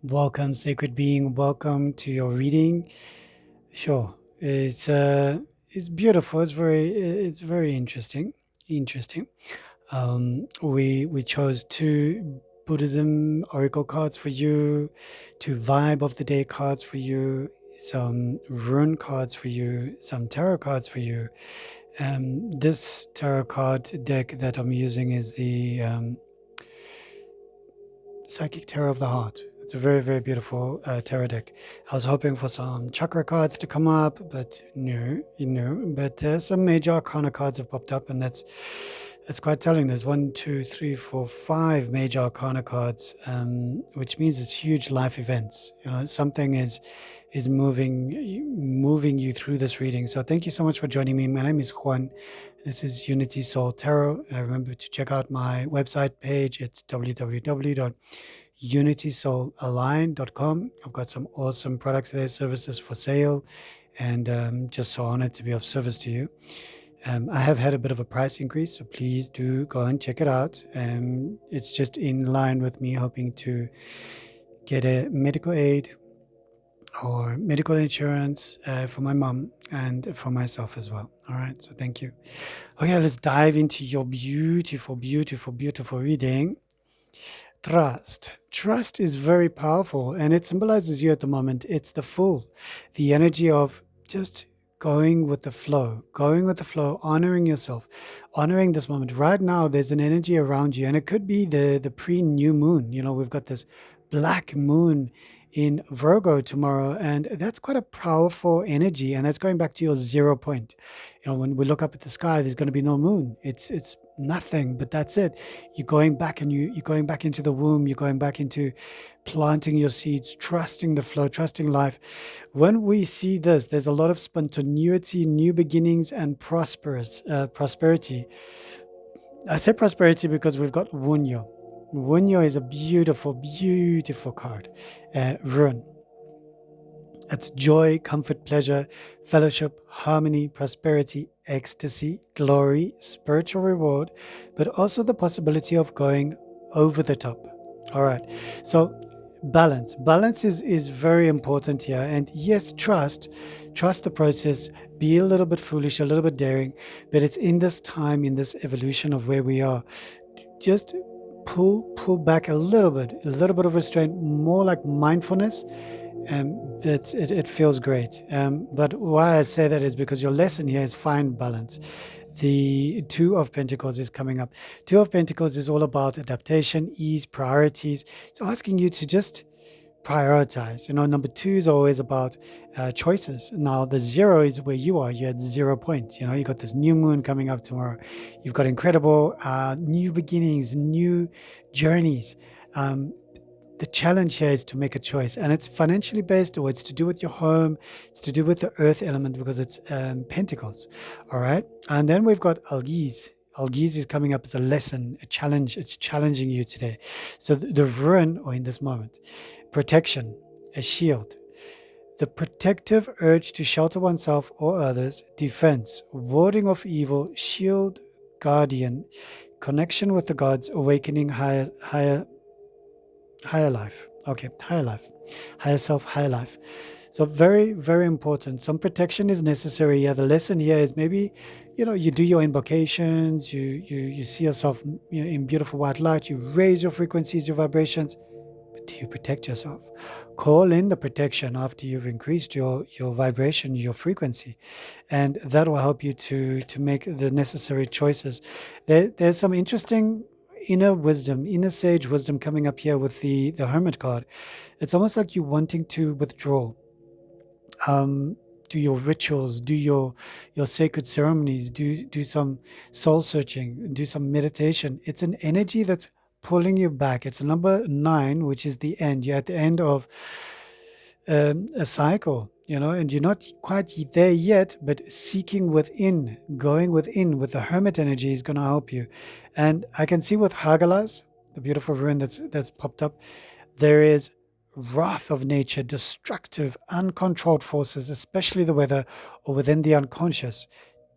Welcome, sacred being. Welcome to your reading. Sure, it's beautiful. It's very interesting. Interesting. We chose two Buddhism oracle cards for you, two vibe of the day cards for you, some rune cards for you, some tarot cards for you. This tarot card deck that I'm using is the Psychic Tarot of the Heart. It's a very, very beautiful tarot deck. I was hoping for some chakra cards to come up, but no, But some major arcana cards have popped up, and that's quite telling. There's 1, 2, 3, 4, 5 major arcana cards, which means it's huge life events. Something is moving you through this reading. So thank you so much for joining me. My name is Juan. This is Unity Soul Tarot. Remember to check out my website page. It's www.unitysoulalliance.com. I've got some awesome products there, services for sale, and just so honored to be of service to you. I have had a bit of a price increase, so please do go and check it out. It's just in line with me hoping to get a medical aid or medical insurance for my mom and for myself as well. All right, so thank you. Okay, let's dive into your beautiful, beautiful, beautiful reading. Trust. Trust is very powerful, and it symbolizes you at the moment. It's the Fool, the energy of just going with the flow, honoring yourself, honoring this moment. Right now, there's an energy around you, and it could be the pre-new moon. We've got this black moon in Virgo tomorrow, and that's quite a powerful energy, and that's going back to your 0 point. When we look up at the sky, there's going to be no moon. It's nothing, but that's it. You're going back, and you're going back into the womb. You're going back into planting your seeds, trusting the flow, trusting life. When we see this, there's a lot of spontaneity, new beginnings, and prosperity. I say prosperity because we've got Wunyo. Wunyo is a beautiful, beautiful card. Rune. It's joy, comfort, pleasure, fellowship, harmony, prosperity, ecstasy, glory, spiritual reward, but also the possibility of going over the top. All right. So balance. Balance is very important here. And yes, trust the process. Be a little bit foolish, a little bit daring, but it's in this time, in this evolution of where we are. Just pull back a little bit of restraint, more like mindfulness. But it feels great. But why I say that is because your lesson here is find balance. The Two of Pentacles is coming up. Two of Pentacles is all about adaptation, ease, priorities. It's asking you to just prioritize. Number 2 is always about choices. Now the 0 is where you are. You're at 0 points. You got this new moon coming up tomorrow. You've got incredible new beginnings, new journeys. The challenge here is to make a choice, and it's financially based, or it's to do with your home. It's to do with the earth element because it's Pentacles. All right. And then we've got Algiz. Algiz is coming up as a lesson, a challenge. It's challenging you today. So the rune, or in this moment, protection, a shield, the protective urge to shelter oneself or others, defense, warding off evil, shield, guardian, connection with the gods, awakening higher life. Okay, higher life, higher self, higher life. So very, very important. Some protection is necessary. Yeah, the lesson here is maybe, you do your invocations, you see yourself in beautiful white light, you raise your frequencies, your vibrations, but do you protect yourself? Call in the protection after you've increased your vibration, your frequency, and that will help you to make the necessary choices. There's some interesting inner sage wisdom coming up here with the Hermit card. It's almost like you wanting to withdraw. Do your rituals, do your sacred ceremonies, do some soul searching, do some meditation. It's an energy that's pulling you back. It's number 9, which is the end. You're at the end of a cycle, and you're not quite there yet, but seeking within, going within with the Hermit energy is going to help you. And I can see with Hagalas, the beautiful rune that's popped up, there is wrath of nature, destructive, uncontrolled forces, especially the weather or within the unconscious,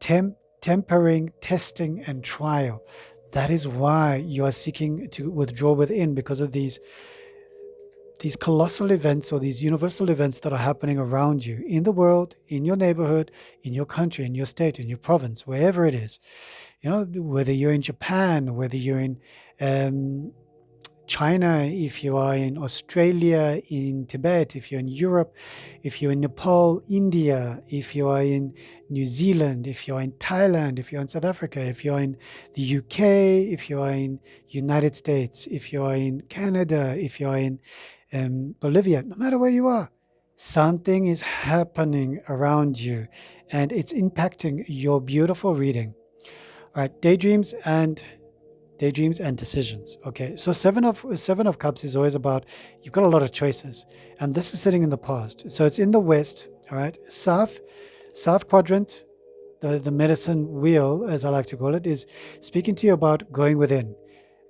tempering, testing, and trial. That is why you are seeking to withdraw within, because of these these colossal events or these universal events that are happening around you in the world, in your neighborhood, in your country, in your state, in your province, wherever it is. Whether you're in Japan, whether you're in China, if you are in Australia, in Tibet, if you're in Europe, if you're in Nepal, India, if you are in New Zealand, if you're in Thailand, if you're in South Africa, if you're in the UK, if you are in United States, if you are in Canada, if you are in Bolivia, no matter where you are, something is happening around you and it's impacting your beautiful reading. All right, daydreams and decisions. Okay, so seven of cups is always about, you've got a lot of choices, and this is sitting in the past. So it's in the west. All right, south quadrant, the medicine wheel, as I like to call it, is speaking to you about going within,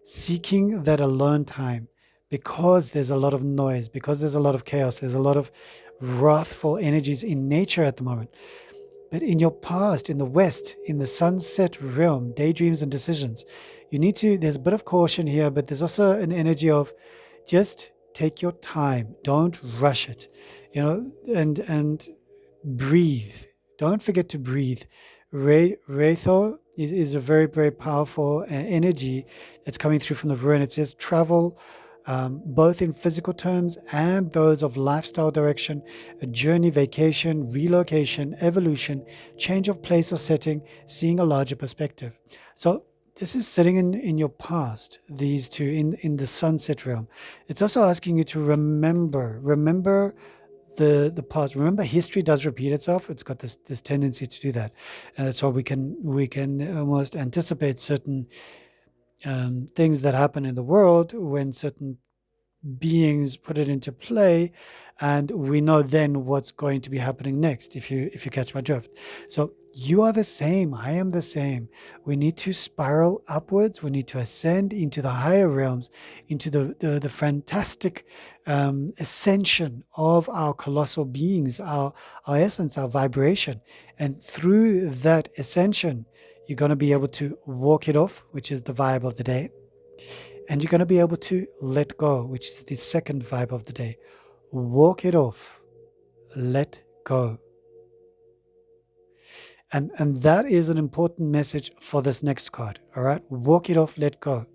seeking that alone time, because there's a lot of noise, because there's a lot of chaos, there's a lot of wrathful energies in nature at the moment. But in your past, in the West, in the sunset realm, daydreams and decisions, there's a bit of caution here, but there's also an energy of just take your time. Don't rush it, and breathe. Don't forget to breathe. Wraitho is a very, very powerful energy that's coming through from the rune. It says travel, both in physical terms and those of lifestyle direction, a journey, vacation, relocation, evolution, change of place or setting, seeing a larger perspective. So this is sitting in your past, these two in the sunset realm. It's also asking you to remember the past. Remember, history does repeat itself. It's got this tendency to do that. So we can almost anticipate certain things that happen in the world when certain beings put it into play, and we know then what's going to be happening next, if you catch my drift. So you are the same, I am the same. We need to spiral upwards. We need to ascend into the higher realms, into the fantastic ascension of our colossal beings, our essence, our vibration. And through that ascension, you're going to be able to walk it off, which is the vibe of the day. And you're going to be able to let go, which is the second vibe of the day. Walk it off. Let go. And that is an important message for this next card. All right? Walk it off. Let go.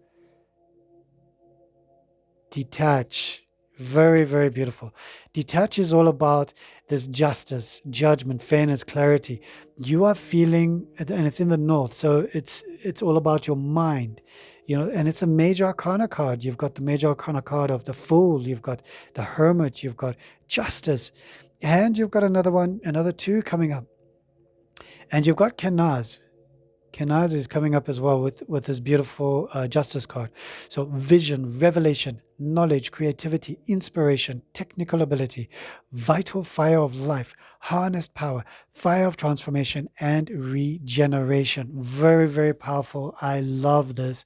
Detach. Very, very beautiful. Detach is all about this justice, judgment, fairness, clarity. You are feeling, and it's in the north, so it's all about your mind, and it's a major arcana card. You've got the major arcana card of the Fool, you've got the Hermit, you've got Justice, and you've got another two coming up. And you've got Kenaz. Kenaz is coming up as well with this beautiful Justice card. So vision, revelation, knowledge, creativity, inspiration, technical ability, vital fire of life, harnessed power, fire of transformation, and regeneration. Very, very powerful. I love this.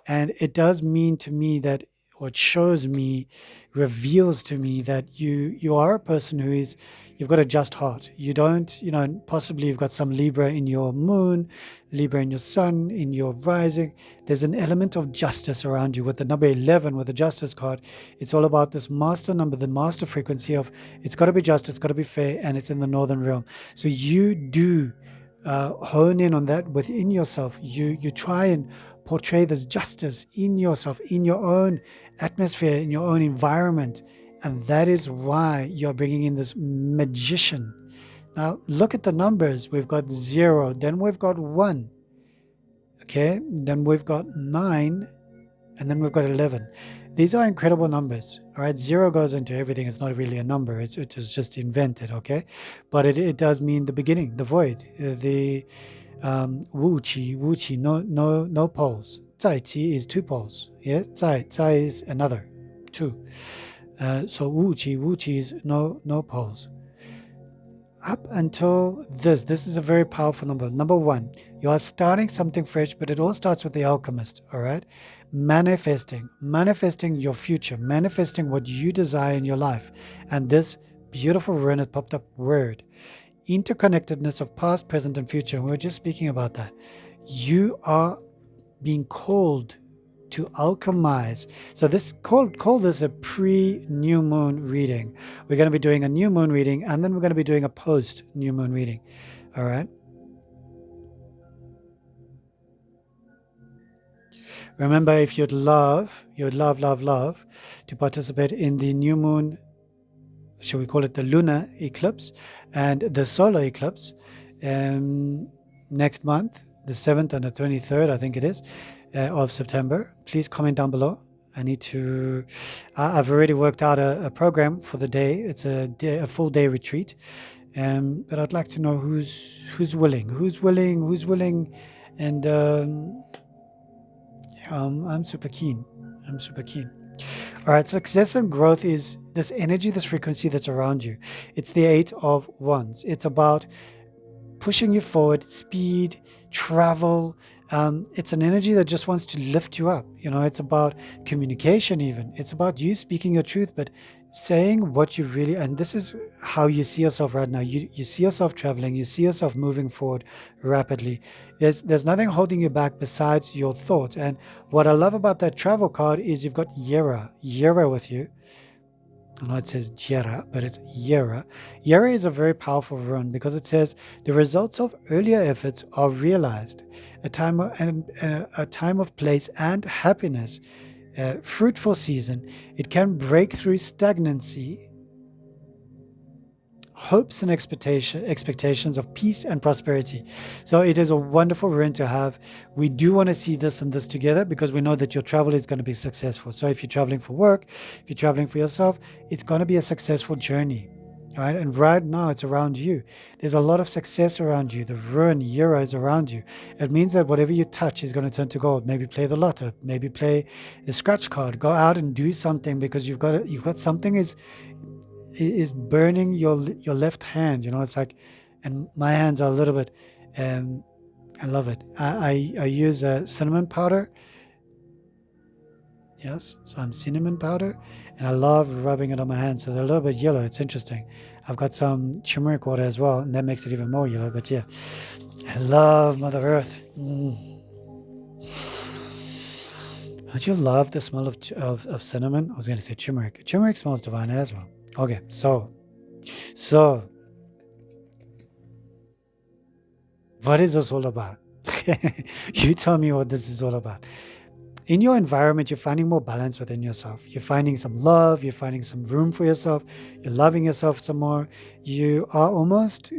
And it does mean to me that, what shows me, reveals to me that you are a person you've got a just heart. You don't, possibly you've got some Libra in your moon, Libra in your sun, in your rising. There's an element of justice around you. With the number 11, with the Justice card, it's all about this master number, the master frequency of, it's got to be just, it's got to be fair, and it's in the northern realm. So you do hone in on that within yourself. You try and portray this justice in yourself, in your own atmosphere, in your own environment. And that is why you're bringing in this magician. Now, look at the numbers. We've got 0, then we've got 1. Okay, then we've got 9, and then we've got 11. These are incredible numbers. All right, 0 goes into everything. It's not really a number. It was just invented, okay? But it does mean the beginning, the void, the wu qi, no poles. Zai qi is 2 poles. Yeah, zai is another 2. So wu qi is no poles. Up until this is a very powerful number. Number 1, you are starting something fresh, but it all starts with the alchemist. All right, manifesting your future, manifesting what you desire in your life. And this beautiful rune has popped up, word, interconnectedness of past, present, and future. And we were just speaking about that. You are being called to alchemize. So this call this a pre-new moon reading. We're going to be doing a new moon reading, and then we're going to be doing a post-new moon reading. All right. Remember, if you'd love to participate in the new moon, shall we call it the lunar eclipse, and the solar eclipse, next month, the 7th and the 23rd, I think it is, of September, please comment down below. I've already worked out a program for the day. It's a full day retreat. But I'd like to know who's willing, and I'm super keen. All right, success and growth is this energy, this frequency that's around you. It's the 8 of Wands. It's about pushing you forward, speed, travel. It's an energy that just wants to lift you up. It's about communication even. It's about you speaking your truth, but saying what you really, and this is how you see yourself right now. You see yourself traveling, you see yourself moving forward rapidly. There's nothing holding you back besides your thoughts. And what I love about that travel card is you've got Yera with you. I know it says Jera, but it's Yera. Yera is a very powerful rune because it says the results of earlier efforts are realized. A time of place and happiness. Fruitful season. It can break through stagnancy, hopes and expectations of peace and prosperity. So it is a wonderful rune to have. We do want to see this and this together because we know that your travel is going to be successful. So if you're traveling for work, if you're traveling for yourself, it's going to be a successful journey. Right? And right now it's around you. There's a lot of success around you. The rune Yera is around you. It means that whatever you touch is going to turn to gold. Maybe play the lotto. Maybe play the scratch card. Go out and do something because you've got something is burning your left hand. It's like, and my hands are a little bit. I love it. I use cinnamon powder. Yes, some cinnamon powder, and I love rubbing it on my hands. So they're a little bit yellow. It's interesting. I've got some turmeric water as well, and that makes it even more yellow. But yeah, I love Mother Earth. Don't you love the smell of cinnamon? I was going to say turmeric. Turmeric smells divine as well. Okay, so what is this all about? You tell me what this is all about. In your environment, you're finding more balance within yourself. You're finding some love. You're finding some room for yourself. You're loving yourself some more. You are almost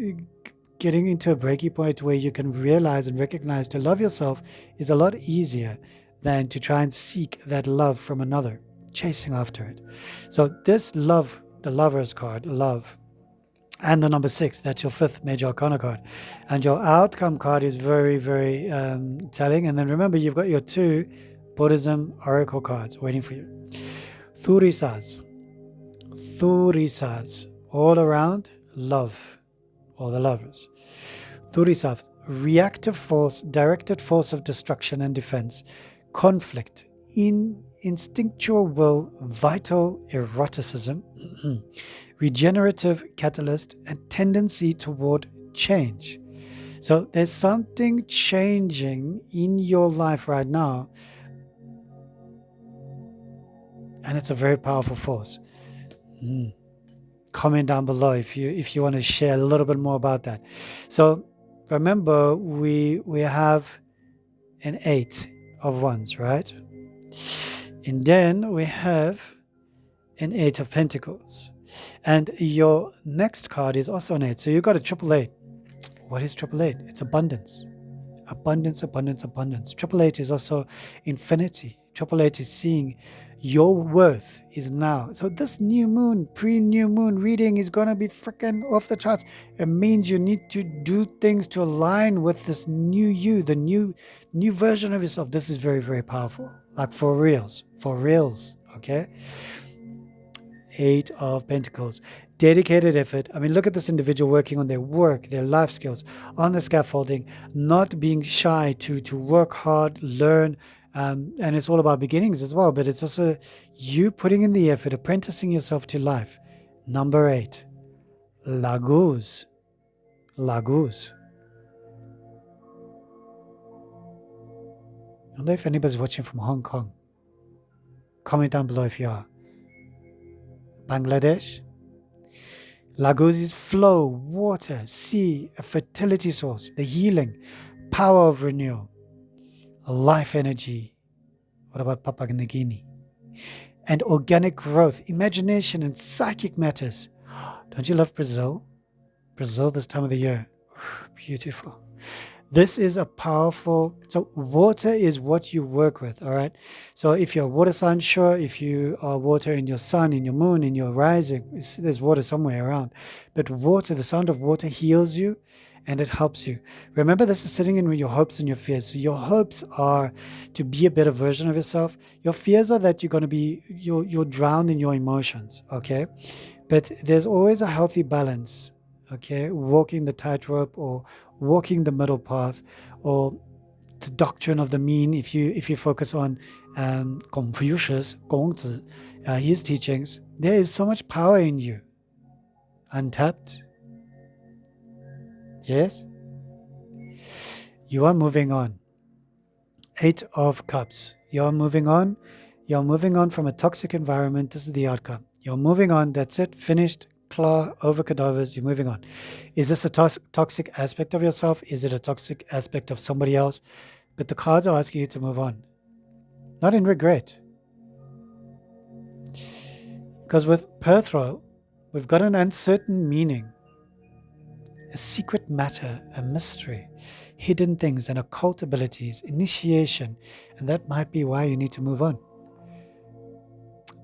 getting into a breaking point where you can realize and recognize to love yourself is a lot easier than to try and seek that love from another, chasing after it. So this love, the Lover's card, love, and the number 6, that's your 5th major arcana card. And your outcome card is very, very telling. And then remember, you've got your 2 Buddhism oracle cards waiting for you. Thurisas, all around love, all the lovers. Thurisas, reactive force, directed force of destruction and defense, conflict, instinctual will, vital eroticism, regenerative catalyst, and tendency toward change. So there's something changing in your life right now, and it's a very powerful force. Comment down below if you want to share a little bit more about that. So remember, we have an 8 of Wands, right? And then we have an 8 of Pentacles. And your next card is also an 8. So you've got a 888. What is 888? It's abundance. Abundance. 888 is also infinity. 888 is seeing your worth is now. So this new moon, pre-new moon reading is going to be freaking off the charts. It means you need to do things to align with this new you, the new version of yourself. This is very, very powerful. Like for reals, okay? 8 of Pentacles. Dedicated effort. I mean, look at this individual working on their work, their life skills, on the scaffolding, not being shy to work hard, learn, and it's all about beginnings as well, but it's also you putting in the effort, apprenticing yourself to life. Number 8, Laguz. I don't know if anybody's watching from Hong Kong. Comment down below if you are. Bangladesh. Lagos is flow, water, sea, a fertility source, the healing, power of renewal, life energy. What about Papua New Guinea? And organic growth, imagination and psychic matters. Don't you love Brazil? Brazil this time of the year. Beautiful. This is a powerful, so water is what you work with, all right? So if you're a water sign, sure, if you are water in your sun, in your moon, in your rising, there's water somewhere around. But water, the sound of water heals you and it helps you. Remember, this is sitting in your hopes and your fears. So your hopes are to be a better version of yourself. Your fears are that you're going to be, you're drowned in your emotions, okay? But there's always a healthy balance, okay? Walking the tightrope or walking the middle path, or the doctrine of the mean. If you focus on Confucius, Gongzi, his teachings, there is so much power in you, untapped. Yes, you are moving on. 8 of Cups. You're moving on. You're moving on from a toxic environment. This is the outcome. You're moving on. That's it. Finished. Claw over cadavers. You're moving on. Is this a toxic aspect of yourself? Is it a toxic aspect of somebody else? But the cards are asking you to move on. Not in regret. Because with Perthro, we've got an uncertain meaning, a secret matter, a mystery, hidden things and occult abilities, initiation, and that might be why you need to move on.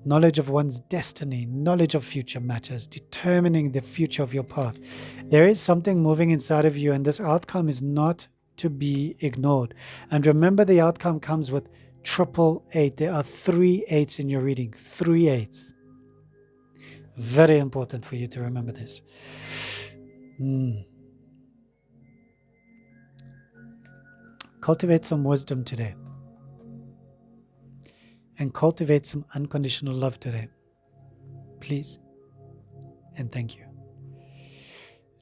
Knowledge of one's destiny, knowledge of future matters, determining the future of your path. There is something moving inside of you, and this outcome is not to be ignored. And remember, the outcome comes with 888. There are 3 8s in your reading, 3 8s. Very important for you to remember this. Cultivate some wisdom today. And cultivate some unconditional love today. Please. And thank you.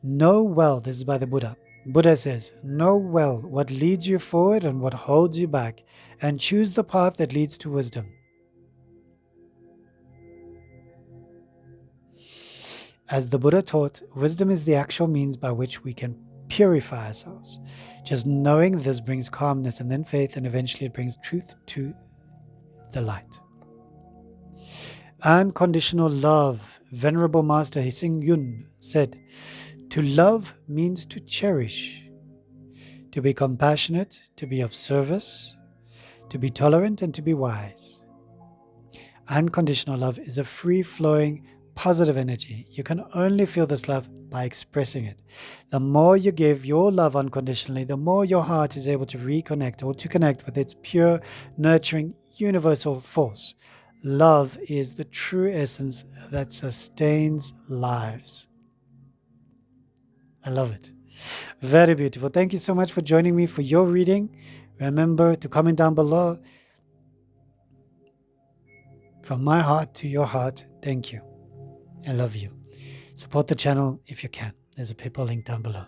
Know well, this is by the Buddha. Buddha says, know well what leads you forward and what holds you back, and choose the path that leads to wisdom. As the Buddha taught, wisdom is the actual means by which we can purify ourselves. Just knowing this brings calmness and then faith, and eventually it brings truth to the light. Unconditional love. Venerable Master Hising Yun said, to love means to cherish, to be compassionate, to be of service, to be tolerant, and to be wise. Unconditional love is a free-flowing, positive energy. You can only feel this love by expressing it. The more you give your love unconditionally, the more your heart is able to reconnect or to connect with its pure, nurturing, universal force. Love is the true essence that sustains lives. I love it. Very beautiful. Thank you so much for joining me for your reading. Remember to comment down below. From my heart to your heart, thank you. I love you. Support the channel if you can. There's a PayPal link down below.